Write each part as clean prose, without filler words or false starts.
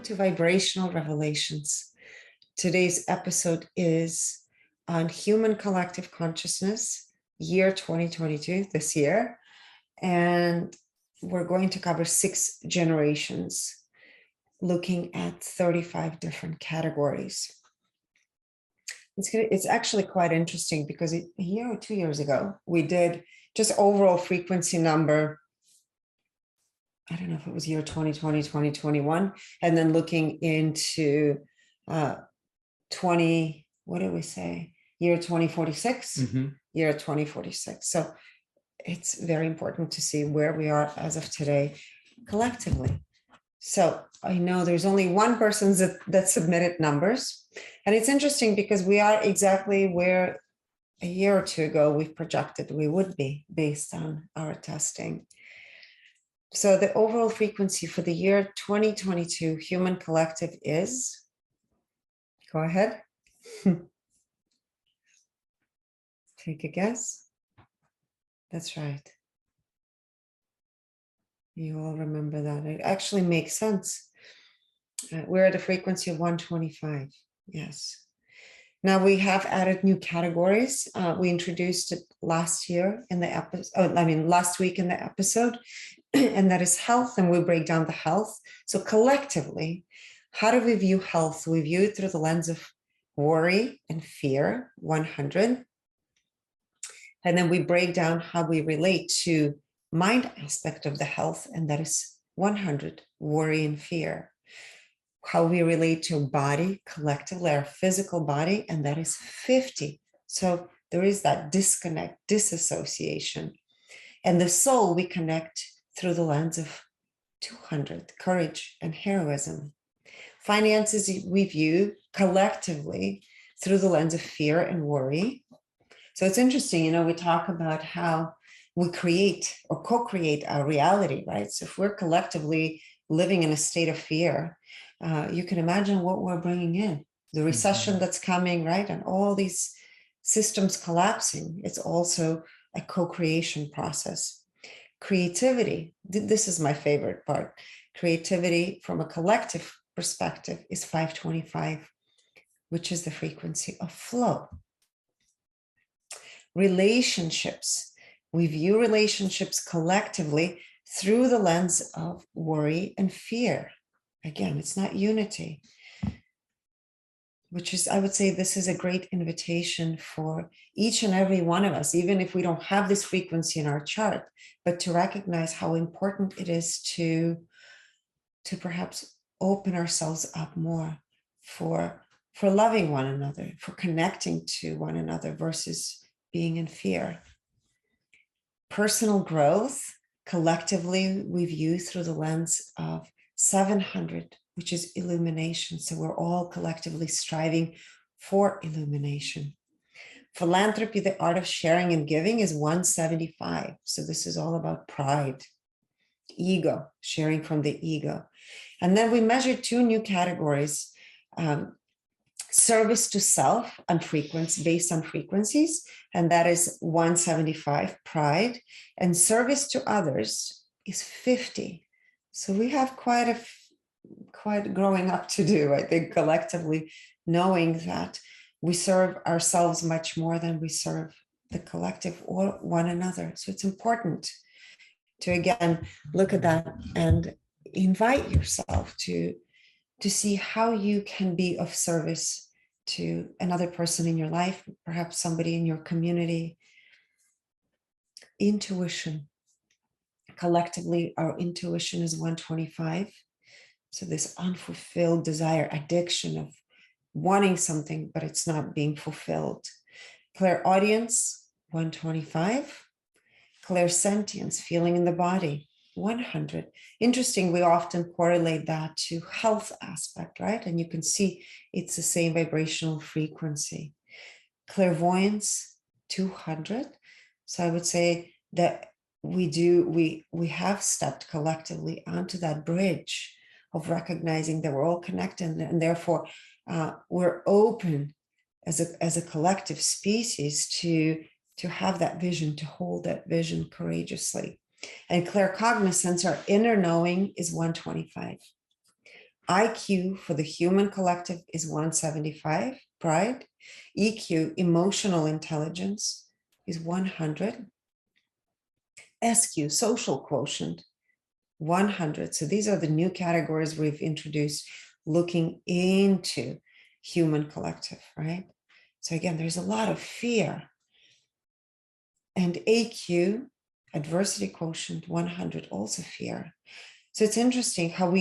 Welcome to Vibrational Revelations. Today's episode is on human collective consciousness, year 2022, this year. And we're going to cover 6 generations, looking at 35 different categories. It's actually quite interesting because a year or 2 years ago, we did just overall frequency number. I don't know if it was year 2020, 2021, and then looking into 20, what did we say? Year 2046, year 2046. So it's very important to see where we are as of today collectively. So I know there's only one person that submitted numbers. And it's interesting because we are exactly where a year or two ago we've projected we would be based on our testing. So the overall frequency for the year 2022 human collective is, go ahead. Take a guess. That's right. You all remember that. It actually makes sense. We're at a frequency of 125. Yes. Now we have added new categories. We introduced it last year in the episode, last week in the episode, and that is health, and we break down the health. So collectively, how do we view health? We view it through the lens of worry and fear, 100. And then we break down how we relate to mind aspect of the health, and that is 100, worry and fear. How we relate to body collectively, our physical body, and that is 50. So there is that disconnect, disassociation. And the soul, we connect through the lens of 200, courage and heroism. Finances, we view collectively through the lens of fear and worry. So it's interesting, we talk about how we create or co-create our reality, right? So if we're collectively living in a state of fear, you can imagine what we're bringing in. The recession that's coming, right? And all these systems collapsing. It's also a co-creation process. Creativity, this is my favorite part. Creativity from a collective perspective is 525, which is the frequency of flow. Relationships, we view relationships collectively through the lens of worry and fear. Again, it's not unity, which is, I would say, this is a great invitation for each and every one of us, even if we don't have this frequency in our chart, but to recognize how important it is to perhaps open ourselves up more for loving one another, for connecting to one another versus being in fear. Personal growth, collectively, we view through the lens of 700, which is illumination. So we're all collectively striving for illumination. Philanthropy, the art of sharing and giving, is 175. So this is all about pride, ego, sharing from the ego. And then we measure 2 new categories, service to self and frequency, based on frequencies, and that is 175, pride, and service to others is 50. So we have quite growing up to do, I think, collectively, knowing that we serve ourselves much more than we serve the collective or one another. So it's important to, again, look at that and invite yourself to see how you can be of service to another person in your life, perhaps somebody in your community. Intuition. Collectively, our intuition is 125. So this unfulfilled desire, addiction of wanting something, but it's not being fulfilled. Clairaudience, 125. Clairsentience, feeling in the body, 100. Interesting, we often correlate that to health aspect, right? And you can see it's the same vibrational frequency. Clairvoyance, 200. So I would say that we have stepped collectively onto that bridge of recognizing that we're all connected, and therefore we're open as a collective species to have that vision, to hold that vision courageously. And claircognizance, our inner knowing, is 125. IQ for the human collective is 175, pride. EQ, emotional intelligence, is 100. SQ, social quotient, 100. So these are the new categories we've introduced looking into human collective, right? So again, there's a lot of fear. And AQ, adversity quotient, 100, also fear. So it's interesting how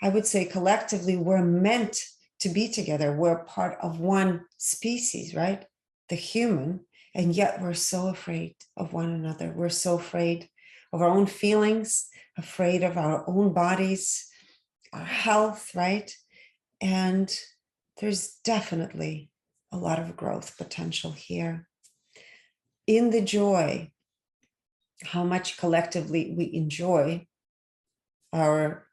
I would say collectively, we're meant to be together. We're part of one species, right? The human, and yet we're so afraid of one another. We're so afraid of our own feelings, afraid of our own bodies, our health, right? And there's definitely a lot of growth potential here. In the joy, how much collectively we enjoy our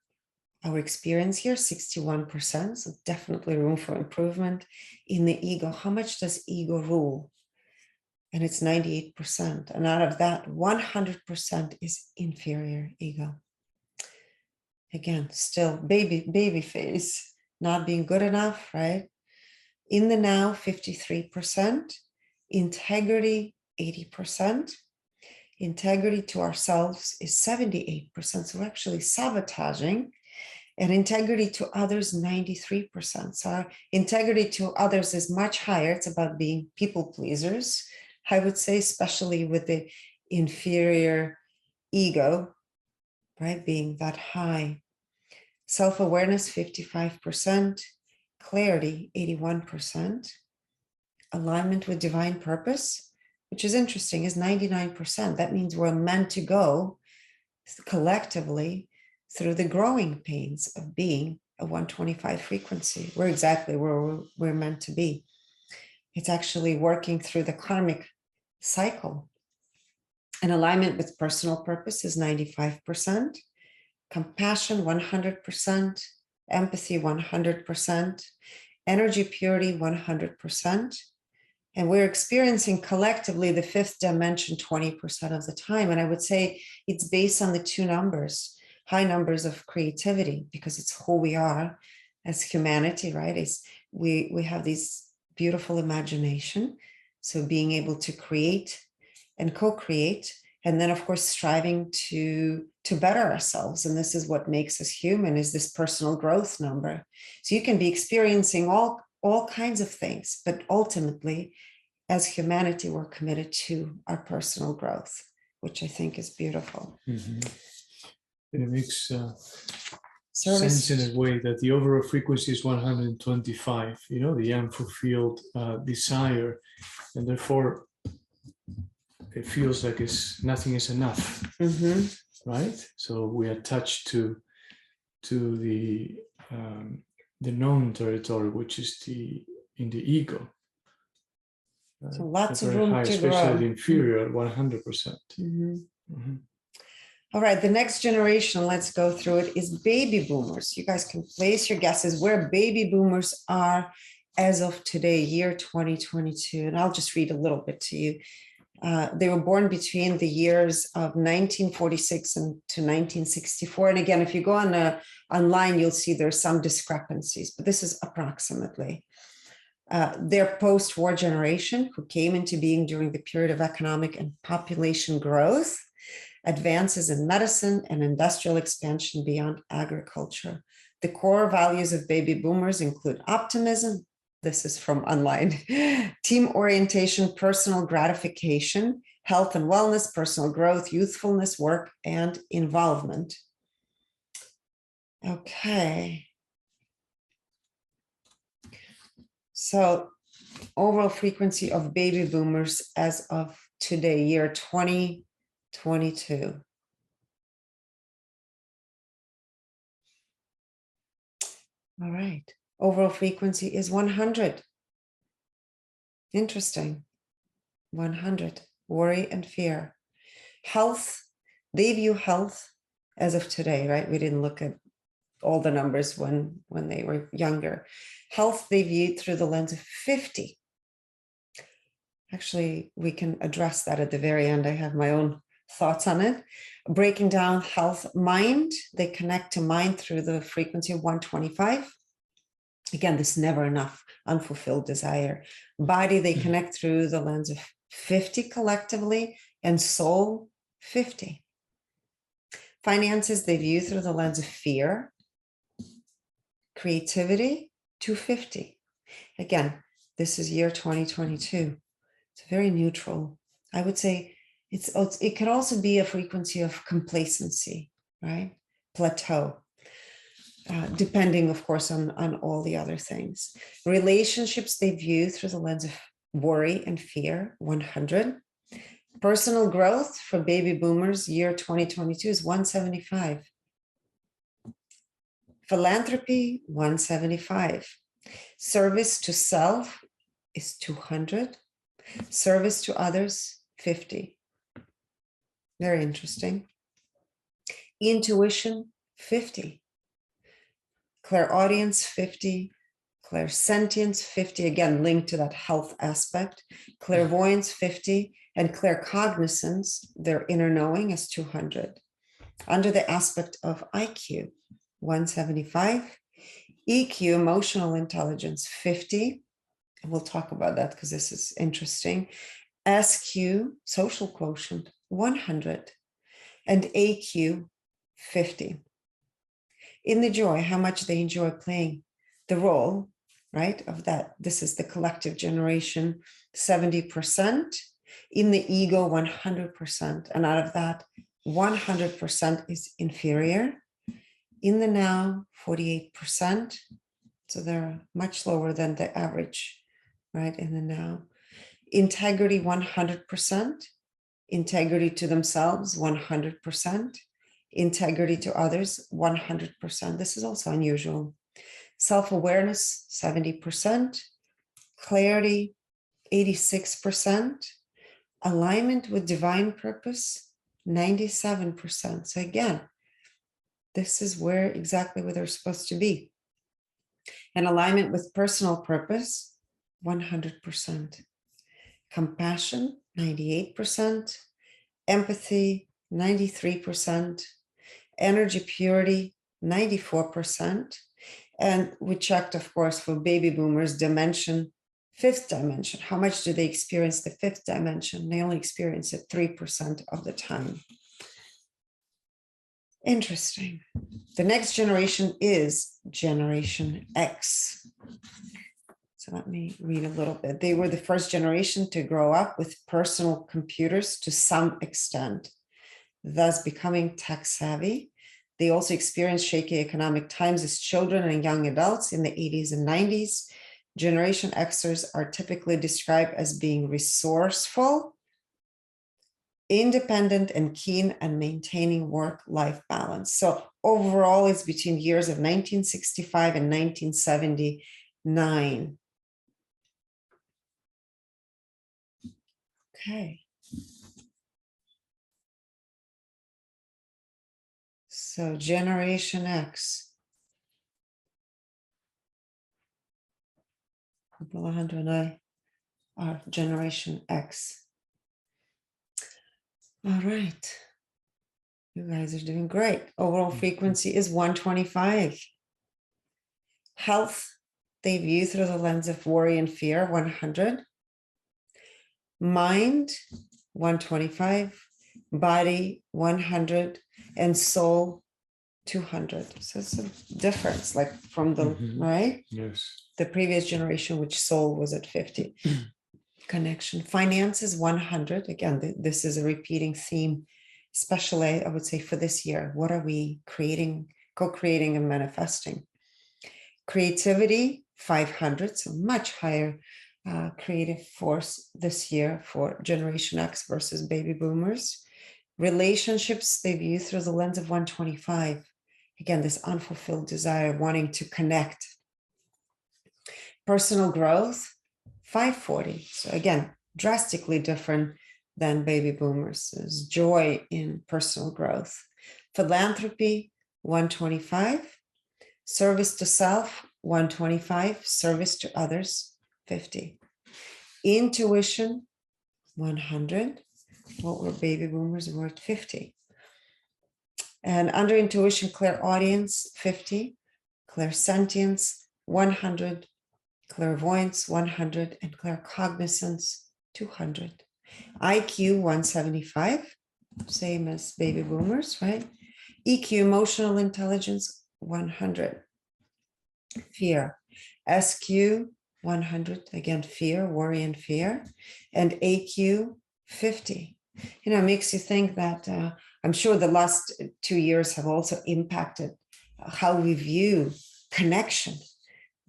experience here, 61%, so definitely room for improvement. In the ego, how much does ego rule? And it's 98%. And out of that, 100% is inferior ego. Again, still baby phase, not being good enough, right? In the now, 53%. Integrity, 80%. Integrity to ourselves is 78%. So we're actually sabotaging. And integrity to others, 93%. So our integrity to others is much higher. It's about being people pleasers, I would say, especially with the inferior ego, right? Being that high. Self-awareness, 55%. Clarity, 81%. Alignment with divine purpose, which is interesting, is 99%. That means we're meant to go collectively through the growing pains of being a 125 frequency. We're exactly where we're meant to be. It's actually working through the karmic cycle. And alignment with personal purpose is 95%. Compassion, 100%. Empathy, 100%. Energy purity, 100%. And we're experiencing collectively the fifth dimension 20% of the time. And I would say it's based on the two numbers. High numbers of creativity, because it's who we are as humanity, right? We have this beautiful imagination. So being able to create and co-create, and then of course striving to better ourselves. And this is what makes us human, is this personal growth number. So you can be experiencing all kinds of things, but ultimately as humanity, we're committed to our personal growth, which I think is beautiful. Mm-hmm. And it makes sense in a way that the overall frequency is 125, the unfulfilled desire, and therefore it feels like nothing is enough, right? So we are attached to the known territory, which is in the ego. So lots of very room high, to especially grow. the inferior, 100%. All right, the next generation, let's go through it, is baby boomers. You guys can place your guesses where baby boomers are as of today, year 2022. And I'll just read a little bit to you. They were born between the years of 1946 to 1964. And again, if you go online, you'll see there's some discrepancies, but this is approximately. They're post-war generation who came into being during the period of economic and population growth, advances in medicine and industrial expansion beyond agriculture. The core values of baby boomers include optimism. This is from online. Team orientation, personal gratification, health and wellness, personal growth, youthfulness, work, and involvement. Okay. So overall frequency of baby boomers as of today, year 2022. All right. Overall frequency is 100. Interesting. 100. Worry and fear. Health. They view health as of today, right? We didn't look at all the numbers when they were younger. Health they viewed through the lens of 50. Actually, we can address that at the very end. I have my own thoughts on it. Breaking down health, mind, they connect to mind through the frequency of 125. Again, this is never enough, unfulfilled desire. Body, they connect through the lens of 50 collectively, and soul, 50. Finances, they view through the lens of fear. Creativity, 250. Again, this is year 2022. It's very neutral. I would say it could also be a frequency of complacency, right? Plateau. Depending, of course, on all the other things. Relationships, they view through the lens of worry and fear, 100. Personal growth for baby boomers, year 2022 is 175. Philanthropy, 175. Service to self is 200. Service to others, 50. Very interesting. Intuition, 50. Clairaudience, 50. Clairsentience, 50. Again, linked to that health aspect. Clairvoyance, 50. And claircognizance, their inner knowing, is 200. Under the aspect of IQ, 175. EQ, emotional intelligence, 50. And we'll talk about that because this is interesting. SQ, social quotient, 100. And AQ, 50. In the joy, how much they enjoy playing the role, right, of that. This is the collective generation, 70%. In the ego, 100%. And out of that, 100% is inferior. In the now, 48%. So they're much lower than the average, right, in the now. Integrity, 100%. Integrity to themselves, 100%. Integrity to others, 100%. This is also unusual. Self-awareness, 70%. Clarity, 86%. Alignment with divine purpose, 97%. So again, this is exactly where they're supposed to be. And alignment with personal purpose, 100%. Compassion, 98%. Empathy, 93%. Energy purity, 94%. And we checked, of course, for baby boomers, dimension, fifth dimension. How much do they experience the fifth dimension? They only experience it 3% of the time. Interesting. The next generation is Generation X. So let me read a little bit. They were the first generation to grow up with personal computers to some extent, thus becoming tech savvy. They also experienced shaky economic times as children and young adults in the 80s and 90s. Generation Xers are typically described as being resourceful, independent, and keen on maintaining work-life balance. So overall, it's between years of 1965 and 1979. Okay. So Generation X. Alejandro and I are Generation X. All right. You guys are doing great. Overall frequency is 125. Health, they view through the lens of worry and fear, 100. Mind, 125. Body, 100. And soul, 200. So it's a difference, like from the, right? Yes. The previous generation, which soul was at 50. Connection. Finances, 100. Again, this is a repeating theme, especially, I would say, for this year. What are we creating, co-creating and manifesting? Creativity, 500. So much higher creative force this year for Generation X versus baby boomers. Relationships, they view through the lens of 125. Again, this unfulfilled desire, wanting to connect. Personal growth, 540. So again, drastically different than baby boomers. There's joy in personal growth. Philanthropy, 125. Service to self, 125. Service to others, 50. Intuition, 100. What were baby boomers? We're at 50. And under intuition, clairaudience, 50, clairsentience, 100, clairvoyance, 100, and claircognizance, 200. IQ, 175, same as baby boomers, right? EQ, emotional intelligence, 100. Fear. SQ, 100, again, fear, worry, and fear. And AQ, 50. You know, it makes you think that I'm sure the last 2 years have also impacted how we view connection,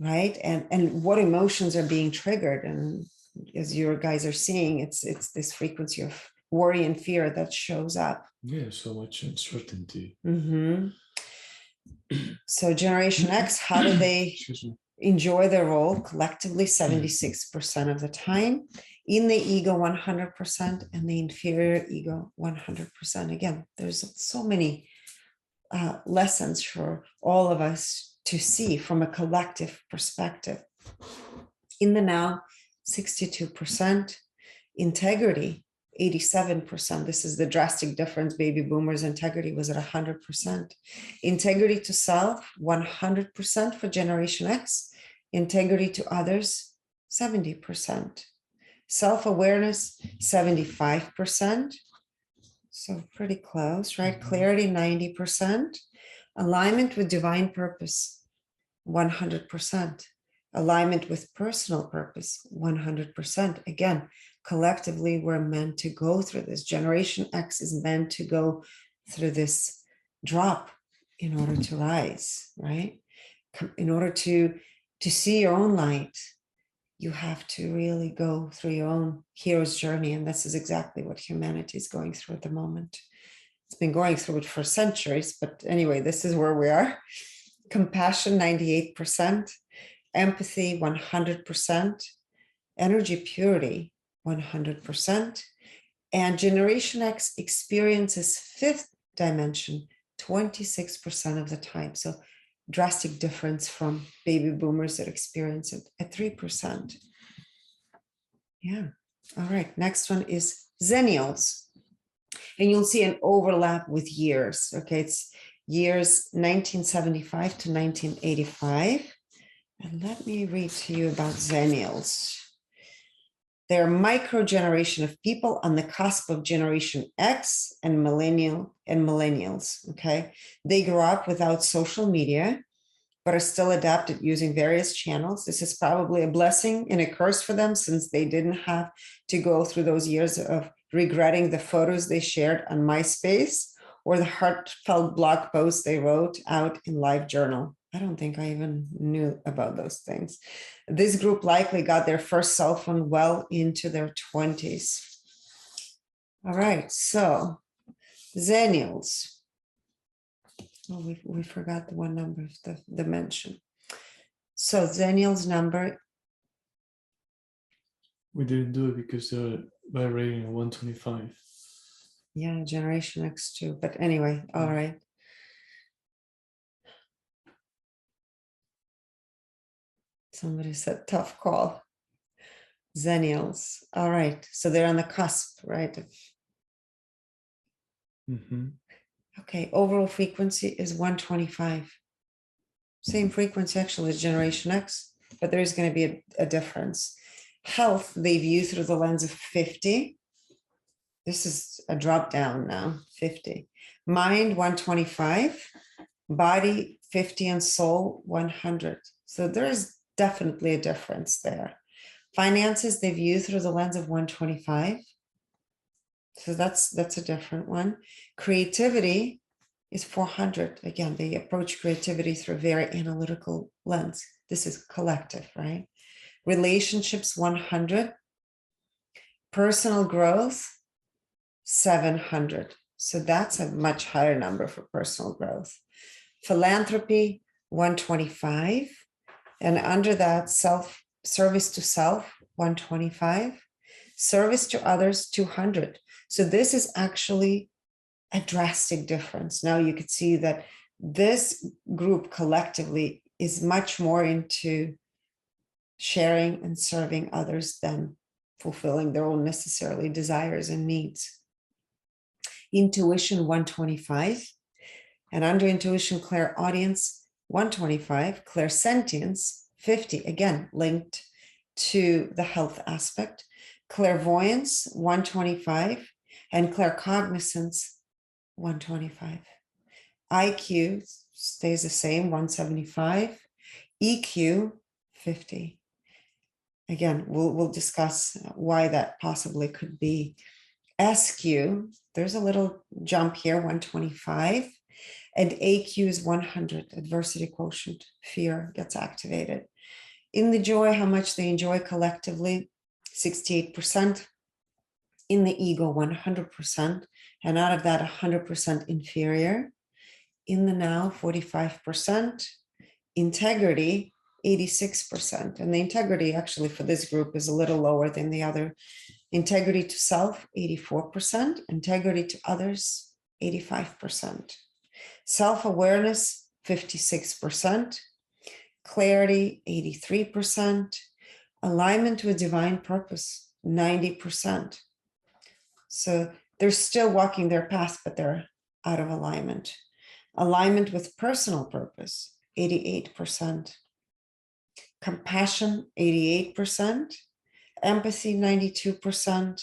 right? And what emotions are being triggered. And as your guys are seeing, it's this frequency of worry and fear that shows up. Yeah, so much uncertainty. Mm-hmm. So Generation X, how do they enjoy their role? Collectively, 76% of the time. In the ego, 100%, and the inferior ego, 100%. Again, there's so many lessons for all of us to see from a collective perspective. In the now, 62%. Integrity, 87%. This is the drastic difference. Baby boomers' integrity was at 100%. Integrity to self, 100% for Generation X. Integrity to others, 70%. Self-awareness, 75%. So pretty close, right? Clarity, 90%. Alignment with divine purpose, 100%. Alignment with personal purpose, 100%. Again, collectively, we're meant to go through this. Generation X is meant to go through this drop in order to rise, right? In order to see your own light, you have to really go through your own hero's journey. And this is exactly what humanity is going through at the moment. It's been going through it for centuries, but anyway, this is where we are. Compassion, 98%. Empathy, 100%. Energy purity, 100%. And Generation X experiences fifth dimension 26% of the time. So drastic difference from baby boomers that experience it at 3%. Yeah. All right. Next one is Xennials. And you'll see an overlap with years. Okay. It's years 1975 to 1985. And let me read to you about Xennials. They're a micro generation of people on the cusp of Generation X and millennials. Okay. They grew up without social media, but are still adapted using various channels. This is probably a blessing and a curse for them, since they didn't have to go through those years of regretting the photos they shared on MySpace or the heartfelt blog posts they wrote out in LiveJournal. I don't think I even knew about those things. This group likely got their first cell phone well into their 20s. All right, so Xennials. Oh, we forgot the one number of the dimension. So Xennials number. We didn't do it because they're vibrating at 125. Yeah, Generation X too. But anyway, all right. Somebody said tough call. Xennials. All right. So they're on the cusp, right? Okay. Overall frequency is 125. Same frequency actually as Generation X, but there's going to be a difference. Health, they view through the lens of 50. This is a drop down now, 50. Mind, 125. Body, 50, and soul, 100. So there's definitely a difference there. Finances, they view through the lens of 125. So that's a different one. Creativity is 400. Again, they approach creativity through a very analytical lens. This is collective, right? Relationships, 100. Personal growth, 700. So that's a much higher number for personal growth. Philanthropy, 125. And under that, service to self, 125. Service to others, 200. So this is actually a drastic difference. Now you could see that this group collectively is much more into sharing and serving others than fulfilling their own necessarily desires and needs. Intuition 125. And under intuition, clairaudience 125, clairsentience 50, again, linked to the health aspect, clairvoyance 125, and claircognizance 125. IQ stays the same, 175, EQ 50. Again, we'll discuss why that possibly could be. SQ, there's a little jump here, 125, and AQ is 100, adversity quotient, fear gets activated. In the joy, how much they enjoy collectively, 68%. In the ego, 100%, and out of that, 100% inferior. In the now, 45%. Integrity, 86%. And the integrity actually for this group is a little lower than the other. Integrity to self, 84%. Integrity to others, 85%. Self-awareness, 56%. Clarity, 83%. Alignment with divine purpose, 90%. So they're still walking their path, but they're out of alignment. Alignment with personal purpose, 88%. Compassion, 88%. Empathy, 92%.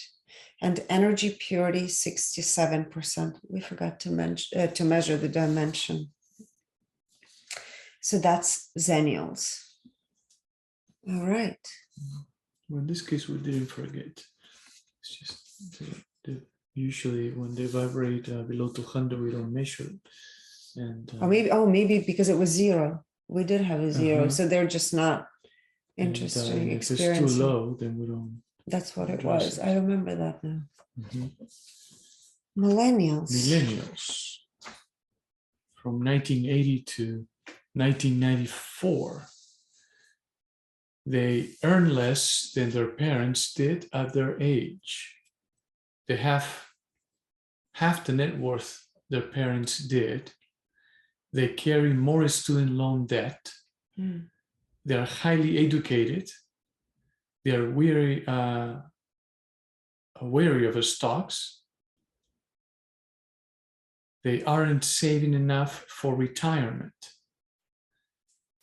And energy purity, 67%. We forgot to measure the dimension. So that's Xennials. All right. Well, in this case, we didn't forget. It's just usually when they vibrate below 200, we don't measure it. And maybe because it was 0. We did have a 0, so they're just not interested in experiencing. If it's too low, then we don't. That's what it was. I remember that now. Millennials. Millennials. From 1980 to 1994. They earn less than their parents did at their age. They have half the net worth their parents did. They carry more student loan debt. They are highly educated. They are wary of stocks. They aren't saving enough for retirement.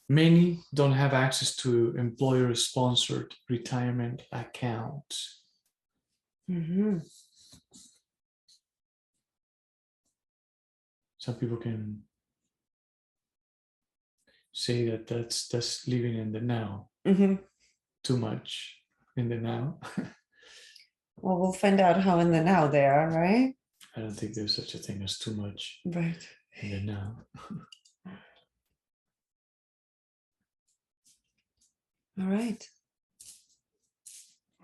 Many don't have access to employer-sponsored retirement accounts. Some people can say that that's living in the now. Too much in the now. Well, we'll find out how in the now they are, right? I don't think there's such a thing as too much in the now. All right.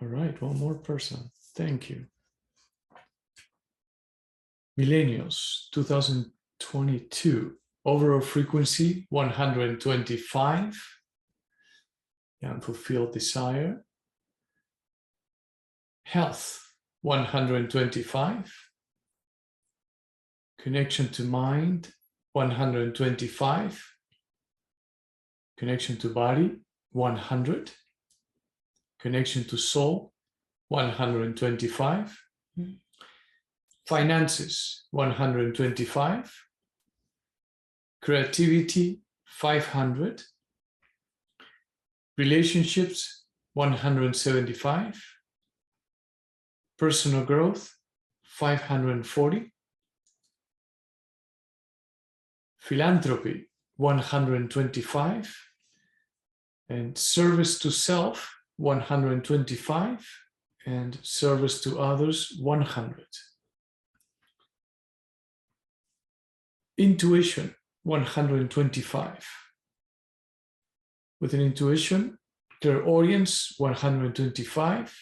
All right, one more person. Thank you. Millennials, 2022. Overall frequency, 125. Unfulfilled desire. Health, 125. Connection to mind, 125. Connection to body, 100. Connection to soul, 125. Finances, 125. Creativity, 500. Relationships, 175. Personal growth, 540. Philanthropy, 125. And service to self, 125. And service to others, 100. Intuition, 125. With an intuition, clairaudience, 125.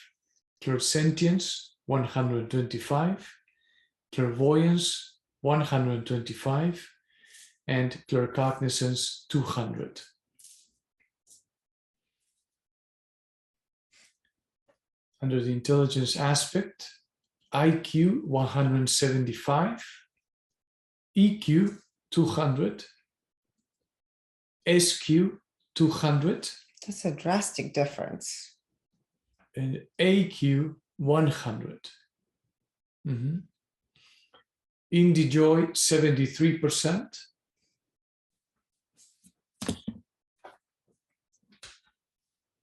Clairsentience, 125. Clairvoyance, 125. And claircognizance, 200. Under the intelligence aspect, IQ, 175. EQ, 200. SQ, 200. That's a drastic difference. And AQ, 100. Indie joy, 73%.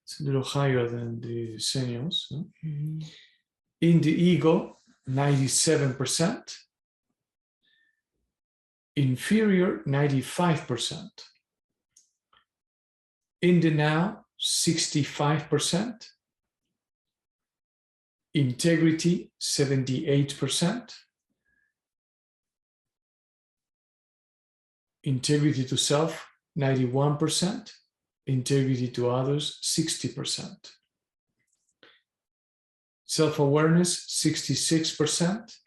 It's a little higher than the Xenials. No? Mhm. Indie ego, 97%. Inferior, 95%. Indie now, 65%. Integrity, 78%. Integrity to self, 91%. Integrity to others, 60%. Self-awareness, 66%.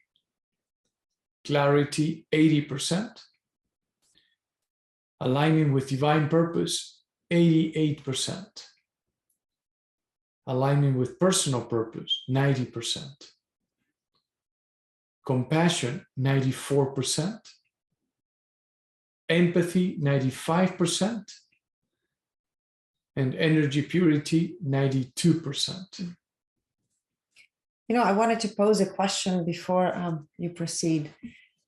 Clarity, 80%. Aligning with divine purpose, 88%. Aligning with personal purpose, 90%. Compassion, 94%. Empathy, 95%. And energy purity, 92%. I wanted to pose a question before you proceed.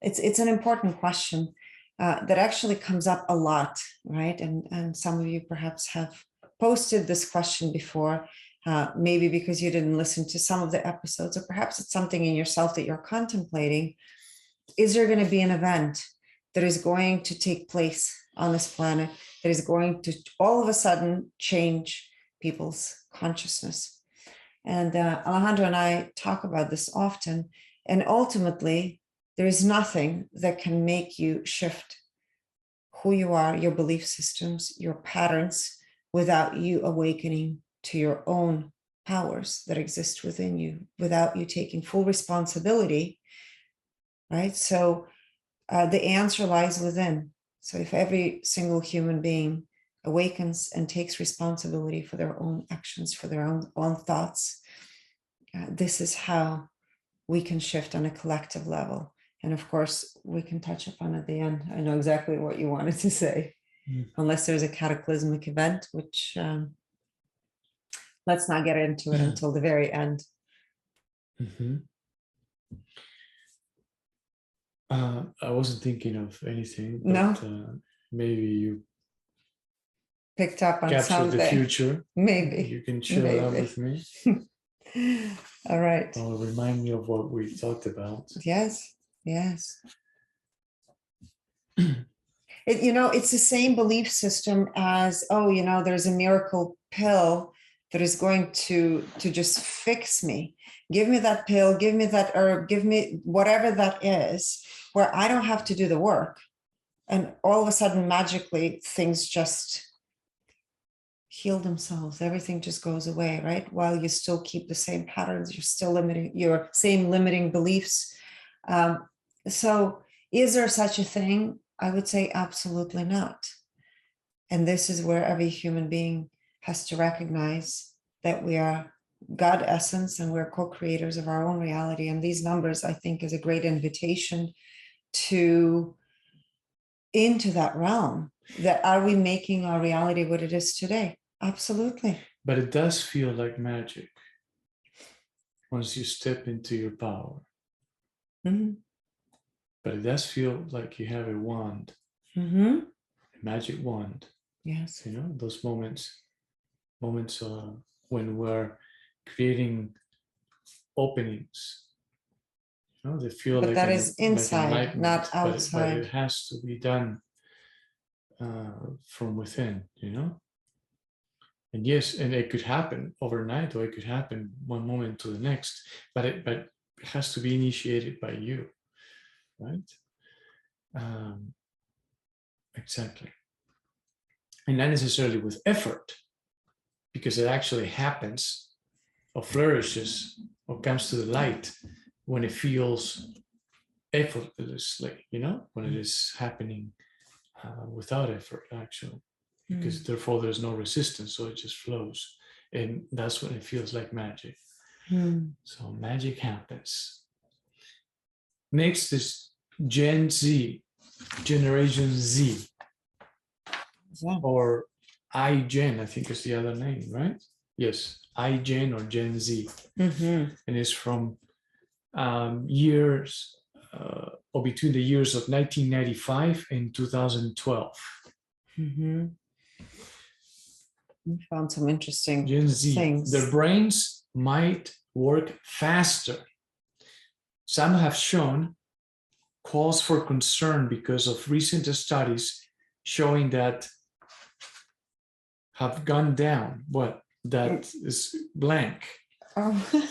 It's an important question that actually comes up a lot, right? And some of you perhaps have posted this question before, maybe because you didn't listen to some of the episodes, or perhaps it's something in yourself that you're contemplating. Is there going to be an event that is going to take place on this planet that is going to all of a sudden change people's consciousness? And Alejandro and I talk about this often. And ultimately, there is nothing that can make you shift who you are, your belief systems, your patterns, without you awakening to your own powers that exist within you, without you taking full responsibility, right? So the answer lies within. So if every single human being awakens and takes responsibility for their own actions, for their own thoughts, this is how we can shift on a collective level. And of course, we can touch upon at the end. I know exactly what you wanted to say, unless there's a cataclysmic event, which let's not get into it until the very end. I wasn't thinking of anything, but No? Maybe you Picked up on captured something. the future. Maybe. You can share that with me. All right. Or remind me of what we talked about. Yes. It's the same belief system as, there's a miracle pill that is going to just fix me. Give me that pill, give me that herb, give me whatever that is, where I don't have to do the work. And all of a sudden, magically, things just heal themselves. Everything just goes away, right? While you still keep the same patterns, you're still limiting your same limiting beliefs. So is there such a thing? I would say absolutely not. And this is where every human being has to recognize that we are God essence and we're co-creators of our own reality. And these numbers, I think, is a great invitation into that realm. That are we making our reality what it is today? Absolutely. But it does feel like magic once you step into your power. Mm-hmm. But it does feel like you have a wand, Mm-hmm. a magic wand. Yes. Those moments when we're creating openings. They feel But like that is inside, like not outside. but it has to be done from within, And yes, and it could happen overnight, or it could happen one moment to the next, but it has to be initiated by you, right? Exactly. And not necessarily with effort, because it actually happens or flourishes or comes to the light when it feels effortlessly, when it is happening without effort, actually, because therefore there's no resistance, so it just flows. And that's when it feels like magic. So magic happens. Next is Gen Z, Generation Z, or iGen, I think is the other name, right? Yes, iGen or Gen Z. And it's from years or between the years of 1995 and 2012. We found some interesting Gen Z, things. their brains might work faster. Some have shown cause for concern because of recent studies showing that have gone down. What? That is blank. Oh.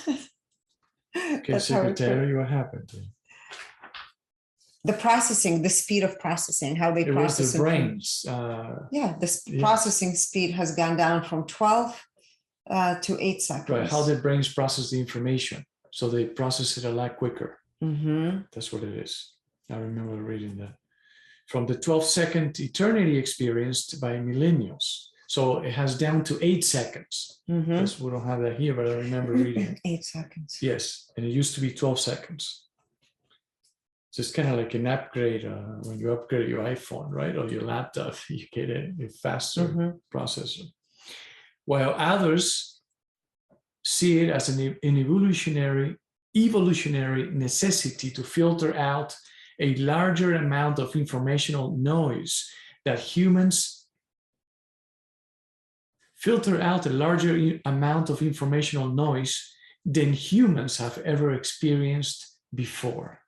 Okay, Secretary, what happened? The processing, the speed of processing, how they process their brains. The processing speed has gone down from 12 to 8 seconds. Right, how their brains process the information. So they process it a lot quicker. That's what it is. I remember reading that. From the 12-second eternity experienced by Millennials. So it has down to 8 seconds. Yes, we don't have that here, but I remember reading it. 8 seconds. Yes, and it used to be 12 seconds. So it's kind of like an upgrade when you upgrade your iPhone, right? Or your laptop, you get a faster processor. While others see it as an evolutionary necessity to filter out a larger amount of informational noise that humans filter out a larger amount of informational noise than humans have ever experienced before.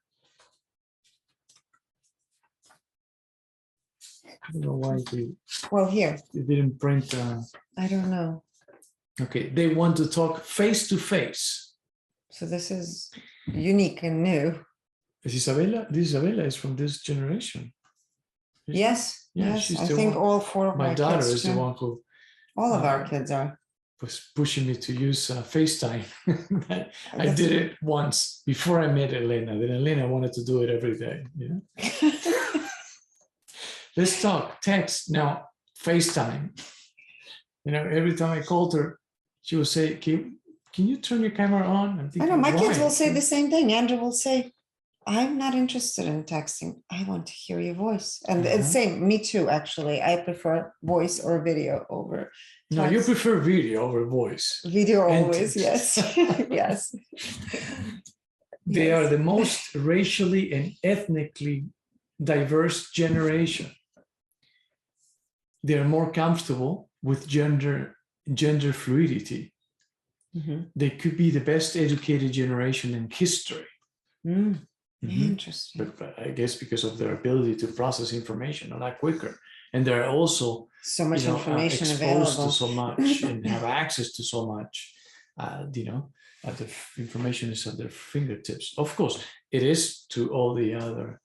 I don't know why they didn't print. I don't know. Okay, they want to talk face to face. So this is unique and new. Isabella, this Isabella is from this generation. Yes, yeah, yes. she's I the think one. all 4 of My my daughter kids is the one who. All of our kids are. Was pushing me to use FaceTime. I did it once before I met Elena. Then Elena wanted to do it every day. Yeah. Let's talk, text, now FaceTime. You know, every time I called her, she would say, can you turn your camera on? I'm thinking, I know, my kids why? will say the same thing. Andrew will say, I'm not interested in texting. I want to hear your voice. And it's same, me too, actually. I prefer voice or video over text. No, you prefer video over voice. Video always, yes. Yes. They are the most racially and ethnically diverse generation. They're more comfortable with gender fluidity. They could be the best educated generation in history. Interesting. But I guess because of their ability to process information a lot quicker, and they're also so much information exposed available to so much and have access to so much. The information is at their fingertips. Of course, it is to all the other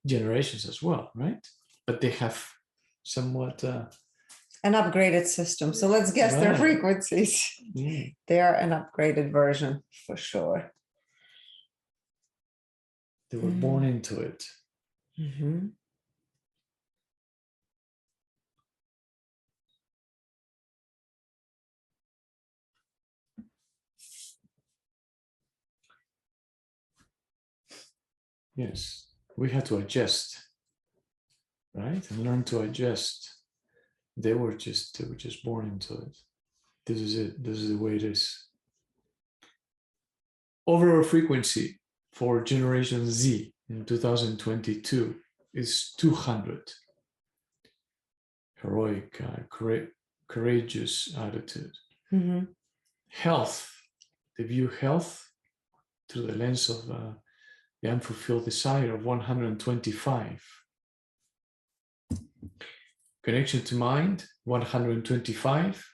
generations as well, right? But they have somewhat an upgraded system. So let's guess their frequencies. They are an upgraded version for sure. They were born into it. Yes, we had to adjust, right? And learn to adjust. They were just born into it. This is it. This is the way it is. Overall frequency for Generation Z in 2022 is 200. Heroic, courageous attitude. Health. They view health through the lens of the unfulfilled desire of 125. Connection to mind, 125.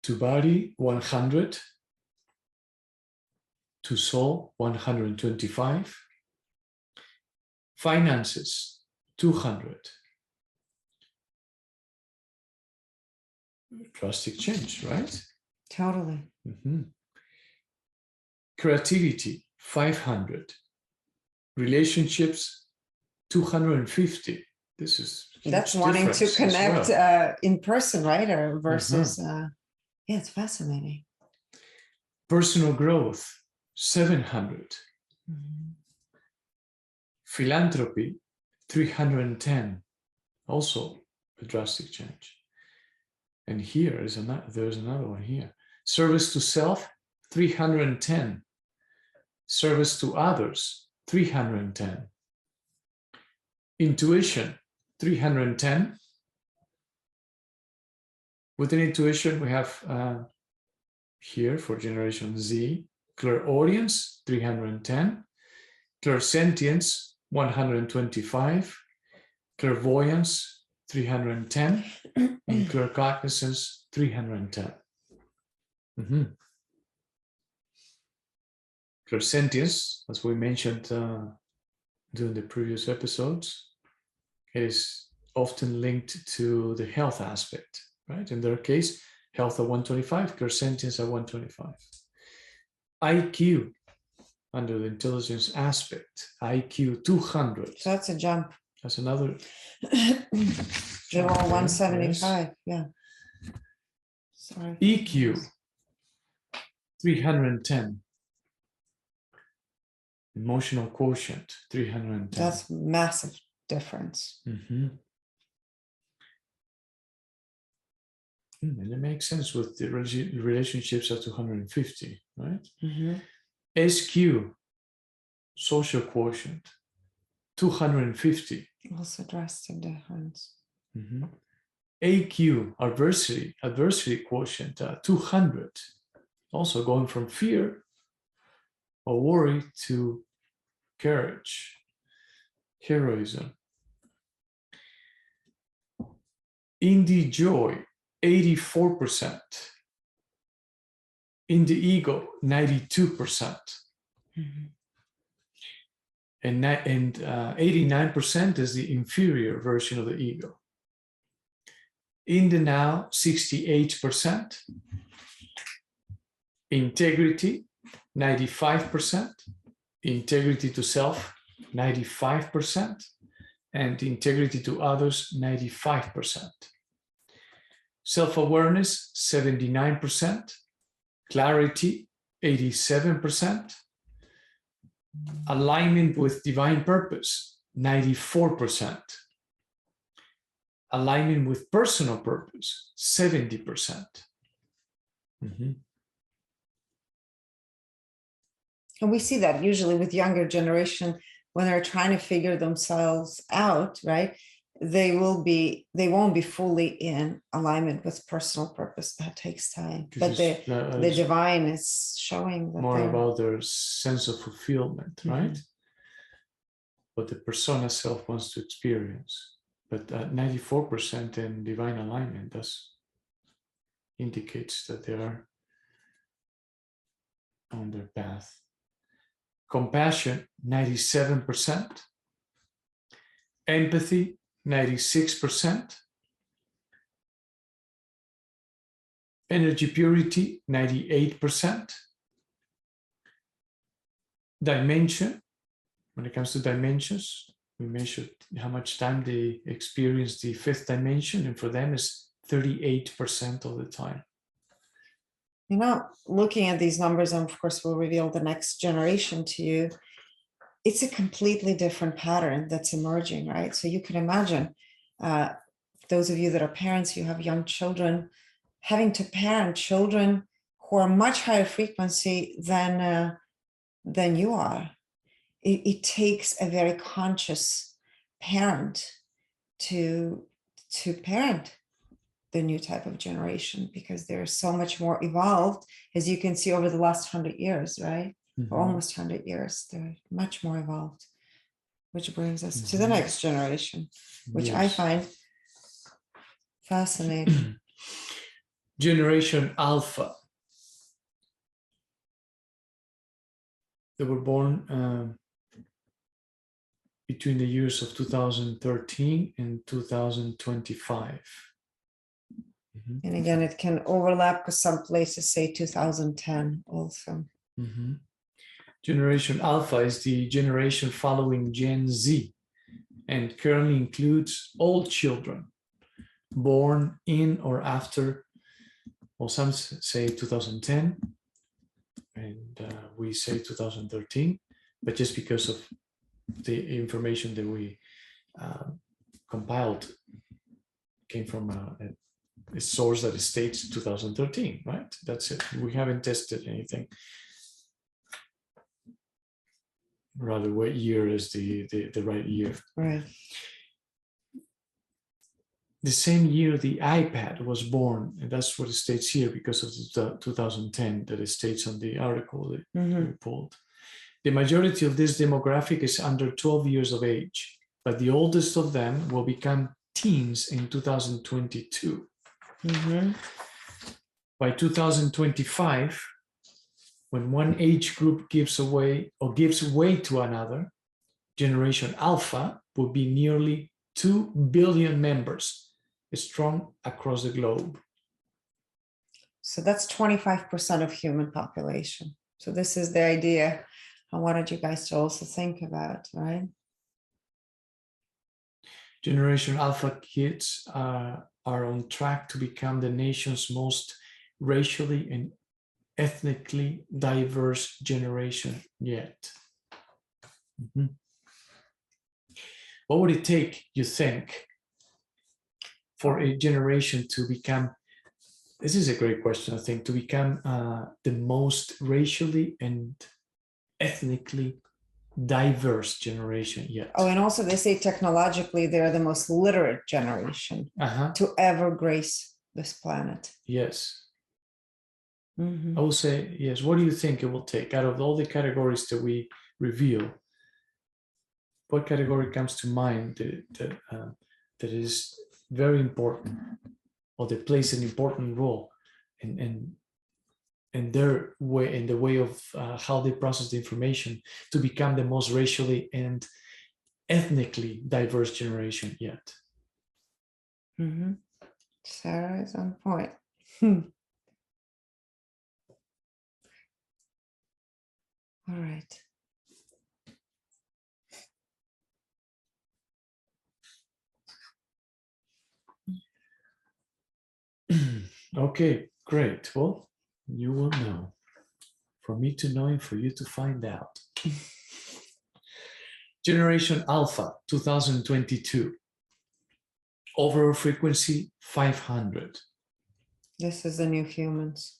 To body, 100. To soul, 125. Finances, 200. Drastic change, right? Totally. Creativity, 500. Relationships, 250. That's wanting to connect in person, right? Or versus, yeah, it's fascinating. Personal growth, 700. Philanthropy, 310. Also a drastic change. And here is there's another one here. Service to self, 310. Service to others, 310. Intuition, 310. Within intuition, we have here for generation Z, clairaudience, 310. Clairsentience, 125. Clairvoyance, 310. And claircognizance, 310. Clairsentience, as we mentioned during the previous episodes, is often linked to the health aspect, right? In their case, health at 125, clairsentience at 125. IQ, under the intelligence aspect, IQ 200. So that's a jump. That's another. They're all 175, yes. Yeah. Sorry. EQ, 310. Emotional quotient, 310. That's massive difference. And it makes sense with the relationships at 250, right? SQ, social quotient, 250. Also drastic difference. AQ, adversity quotient, 200. Also going from fear or worry to courage, heroism. In the joy, 84%. In the ego, 92%. And 89% is the inferior version of the ego. In the now, 68%. Integrity, 95%. Integrity to self, 95%. And integrity to others, 95%. Self-awareness, 79%. Clarity, 87%. Alignment with divine purpose, 94%. Alignment with personal purpose, 70%. And we see that usually with younger generation when they're trying to figure themselves out, right? They won't be fully in alignment with personal purpose. That takes time. But the divine is showing that more about their sense of fulfillment, right? What the persona self wants to experience. But 94% in divine alignment, that indicates that they are on their path. Compassion, 97%. Empathy, 96%. Energy purity, 98%. Dimension, when it comes to dimensions, we measured how much time they experience the fifth dimension, and for them is 38% of the time. You know, looking at these numbers, and of course we'll reveal the next generation to you, it's a completely different pattern that's emerging, right? So you can imagine, those of you that are parents, you have young children, having to parent children who are much higher frequency than you are. It takes a very conscious parent to parent the new type of generation, because they're so much more evolved, as you can see over the last 100 years, right? Or almost 100 years, they're much more evolved, which brings us to the next generation, which I find fascinating. Generation Alpha. They were born between the years of 2013 and 2025. And again, it can overlap because some places say 2010 also. Generation Alpha is the generation following Gen Z and currently includes all children born in or after, well, some say 2010, and we say 2013, but just because of the information that we compiled came from a source that states 2013, right? That's it. We haven't tested anything. rather what year is the right year. Right. The same year the iPad was born, and that's what it states here because of the 2010 that it states on the article that we pulled. The majority of this demographic is under 12 years of age, but the oldest of them will become teens in 2022. By 2025, when one age group gives way to another, Generation Alpha will be nearly 2 billion members, strong across the globe. So that's 25% of human population. So this is the idea I wanted you guys to also think about, right? Generation Alpha kids are on track to become the nation's most racially and ethnically diverse generation yet. What would it take, you think, for a generation to become, this is a great question, I think, to become the most racially and ethnically diverse generation yet? Oh, and also they say technologically they're the most literate generation to ever grace this planet. Yes. I will say, yes. What do you think it will take out of all the categories that we reveal? What category comes to mind that is very important, or that plays an important role in their way, in the way of how they process the information to become the most racially and ethnically diverse generation yet? Sarah is on point. All right. Okay, great. Well, you will know. For me to know and for you to find out. Generation Alpha 2022. Overall frequency 500. This is the new humans.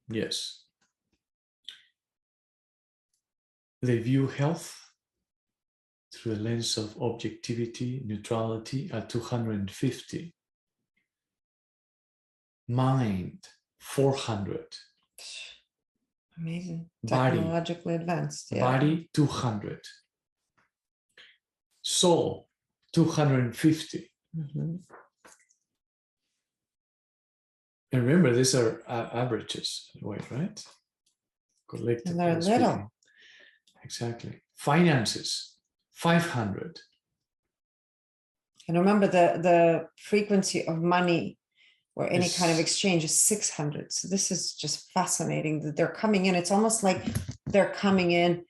Yes. They view health through a lens of objectivity, neutrality at 250. Mind 400. Amazing. Body, technologically advanced. Yeah. Body 200. Soul 250. And remember, these are averages, right? Collective. And they're little. Exactly. Finances 500. And remember the frequency of money or any kind of exchange is 600. So this is just fascinating that they're coming in. It's almost like they're coming in,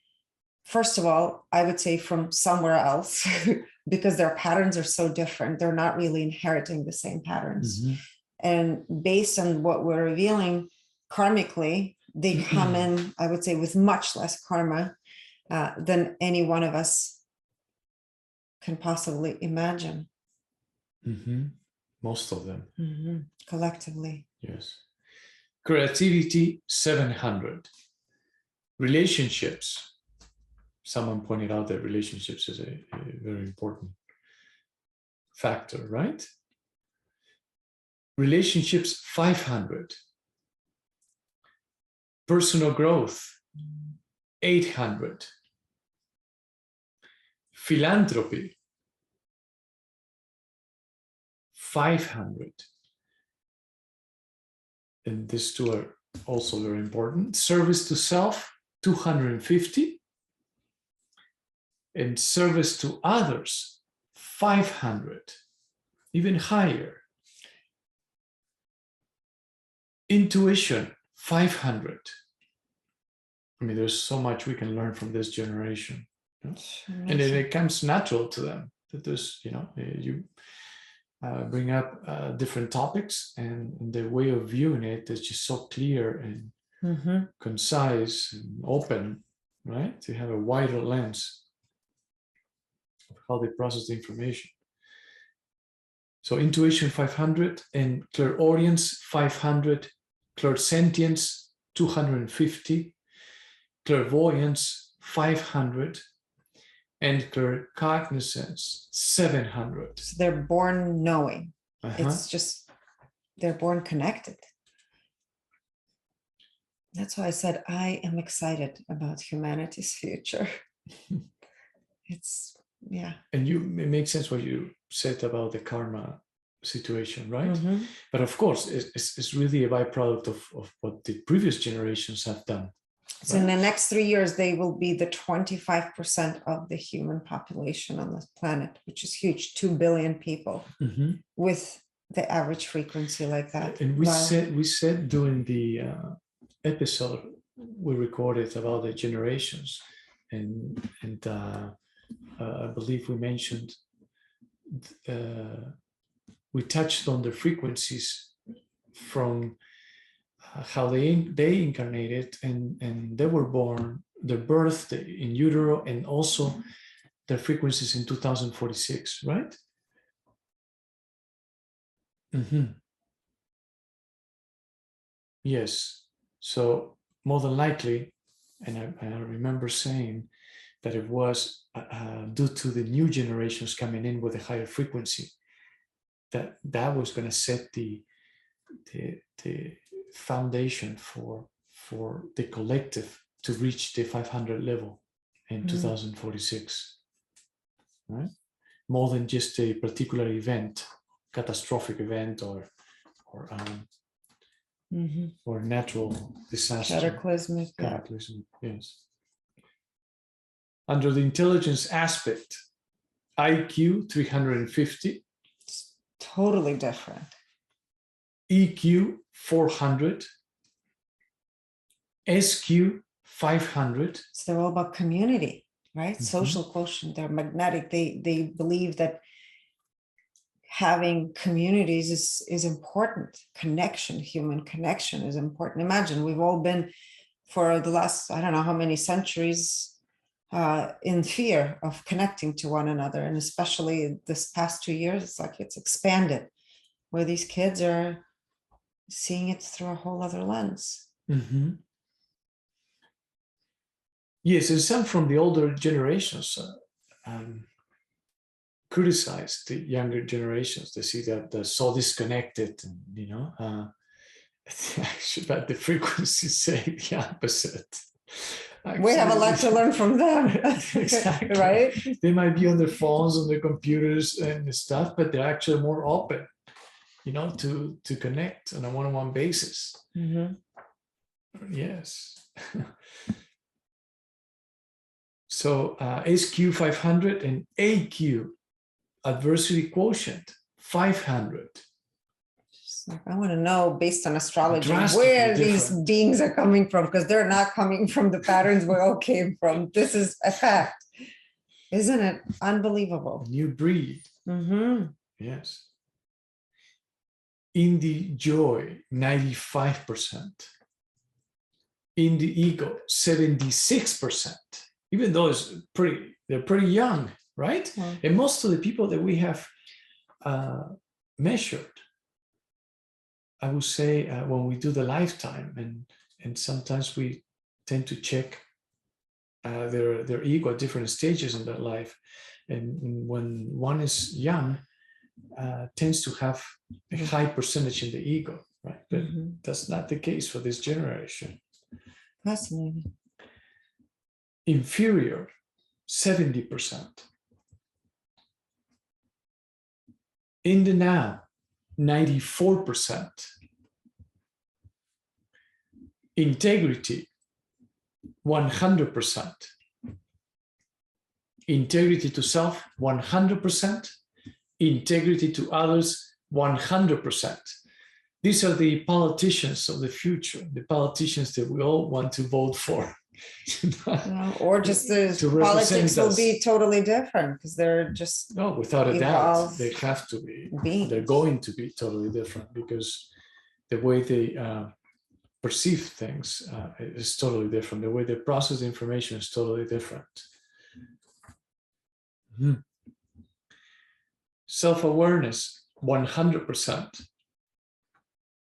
first of all, I would say from somewhere else, because their patterns are so different. They're not really inheriting the same patterns. And based on what we're revealing karmically, they come in, I would say, with much less karma than any one of us can possibly imagine. Most of them. Collectively. Yes. Creativity 700. Relationships. Someone pointed out that relationships is a very important factor, right? Relationships 500. Personal growth 800. Philanthropy 500. And these two are also very important. Service to self 250. And service to others 500. Even higher. Intuition 500. I mean, there's so much we can learn from this generation. You know? And then it comes natural to them that there's, you bring up different topics, and the way of viewing it is just so clear and concise and open, right? To have a wider lens of how they process the information. So intuition 500 and clairaudience 500, clairsentience 250, clairvoyance 500, and cognizance 700. So they're born knowing. Uh-huh. It's just, they're born connected. That's why I said, I am excited about humanity's future. It's, yeah. And it makes sense what you said about the karma situation, right? Mm-hmm. But of course, it's really a byproduct of what the previous generations have done. So in the next 3 years, they will be the 25% of the human population on this planet, which is huge, 2 billion people with the average frequency like that. And we said during the episode we recorded about the generations, and I believe we mentioned we touched on the frequencies from how they incarnated and they were born, their birth in utero, and also their frequencies in 2046, right? Yes. So more than likely, and I remember saying that it was due to the new generations coming in with a higher frequency, that was going to set the foundation for the collective to reach the 500 level in 2046, right? More than just a particular event, catastrophic event or natural disaster. Cataclysmic. Cataclysm, yes. Under the intelligence aspect, IQ 350. It's totally different. EQ 400, SQ 500. So they're all about community, right? Social quotient. They're magnetic. They believe that having communities is important. Connection, human connection is important. Imagine we've all been for the last, I don't know how many centuries, in fear of connecting to one another. And especially this past 2 years, it's like it's expanded, where these kids are seeing it through a whole other lens. Yes, and some from the older generations criticize the younger generations. They see that they're so disconnected, and actually, but the frequencies say the opposite. Actually, we have a lot to learn from them. Exactly. Right? They might be on their phones, on their computers and stuff, but they're actually more open, to connect on a one-on-one basis. Yes. So SQ 500 and AQ, adversity quotient 500. Like, I want to know, based on astrology, different. where these beings are coming from, because they're not coming from the patterns we all came from. This is a fact. Isn't it unbelievable? New breed. Yes. In the joy, 95%. In the ego, 76%. Even though they're pretty young, right? And most of the people that we have measured, I would say, when we do the lifetime, and sometimes we tend to check their ego at different stages in their life, and when one is young, tends to have a high percentage in the ego, right? But that's not the case for this generation. Fascinating. Inferior, 70%. In the now, 94%. Integrity, 100%. Integrity to self, 100%. Integrity to others, 100%. These are the politicians of the future, the politicians that we all want to vote for. Or just the politics will be totally different because they're just without a doubt they have to be beings. They're going to be totally different because the way they perceive things is totally different. The way they process information is totally different. Self-awareness, 100%.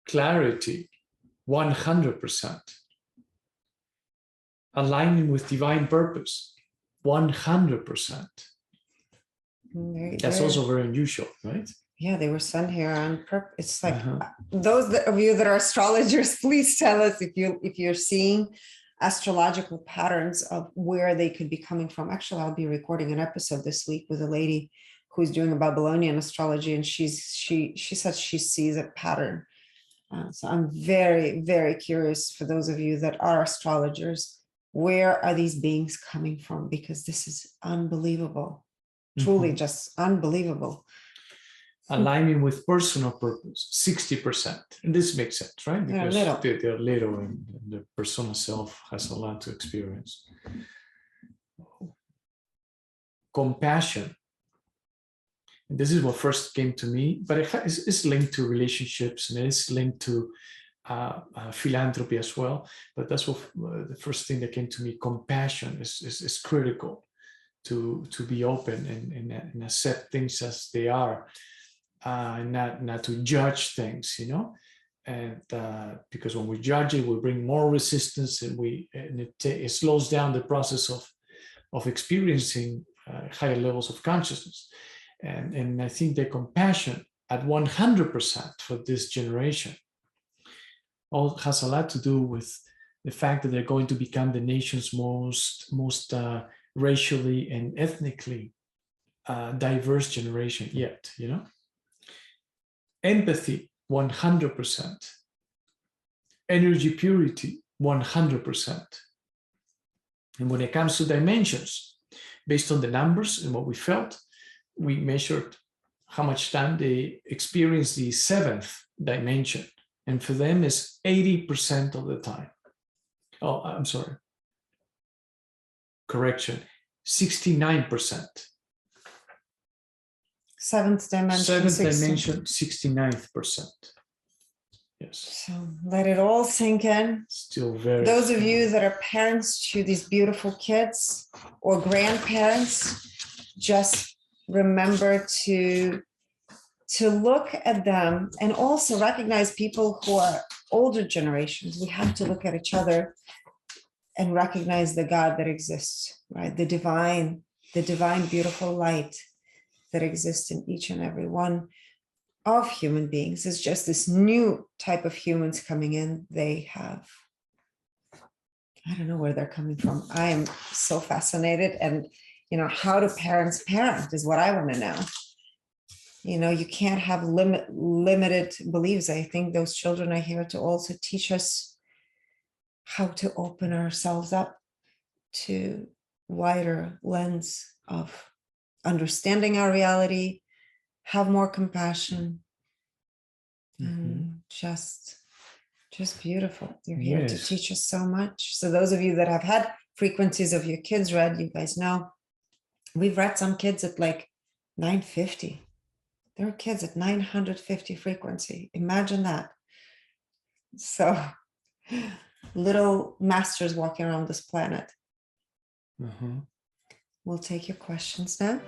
Clarity, 100%. Aligning with divine purpose, 100%. That's also very unusual, right? Yeah, they were sent here on purpose. It's like those of you that are astrologers, please tell us if you're seeing astrological patterns of where they could be coming from. Actually, I'll be recording an episode this week with a lady who's doing a Babylonian astrology, and she says she sees a pattern. So I'm very, very curious for those of you that are astrologers, where are these beings coming from? Because this is unbelievable, truly just unbelievable. Aligning with personal purpose, 60%. And this makes sense, right? Because they're little and the personal self has a lot to experience. Compassion. And this is what first came to me, but it's linked to relationships and it's linked to philanthropy as well. But that's what the first thing that came to me. Compassion is critical to be open and accept things as they are. Not to judge things, and because when we judge it, we bring more resistance, and it slows down the process of experiencing higher levels of consciousness. And I think the compassion at 100% for this generation all has a lot to do with the fact that they're going to become the nation's most racially and ethnically diverse generation yet, Empathy, 100%. Energy purity, 100%. And when it comes to dimensions, based on the numbers and what we felt, we measured how much time they experienced the 7th dimension. And for them, it's 80% of the time. Oh, I'm sorry. Correction, 69%. 7th dimension. 7th dimension, 69%. Yes. So let it all sink in. Still very. Those of you that are parents to these beautiful kids or grandparents, just remember to look at them and also recognize people who are older generations. We have to look at each other and recognize the God that exists, right? The divine, beautiful light that exists in each and every one of human beings. It's just this new type of humans coming in. They have, I don't know where they're coming from. I am so fascinated. And, how do parents parent is what I want to know. You can't have limited beliefs. I think those children are here to also teach us how to open ourselves up to wider lens of understanding our reality, have more compassion, and just beautiful. You're here to teach us so much. So those of you that have had frequencies of your kids read, you guys know, we've read some kids at like 950. There are kids at 950 frequency. Imagine that. So little masters walking around this planet. We'll take your questions now.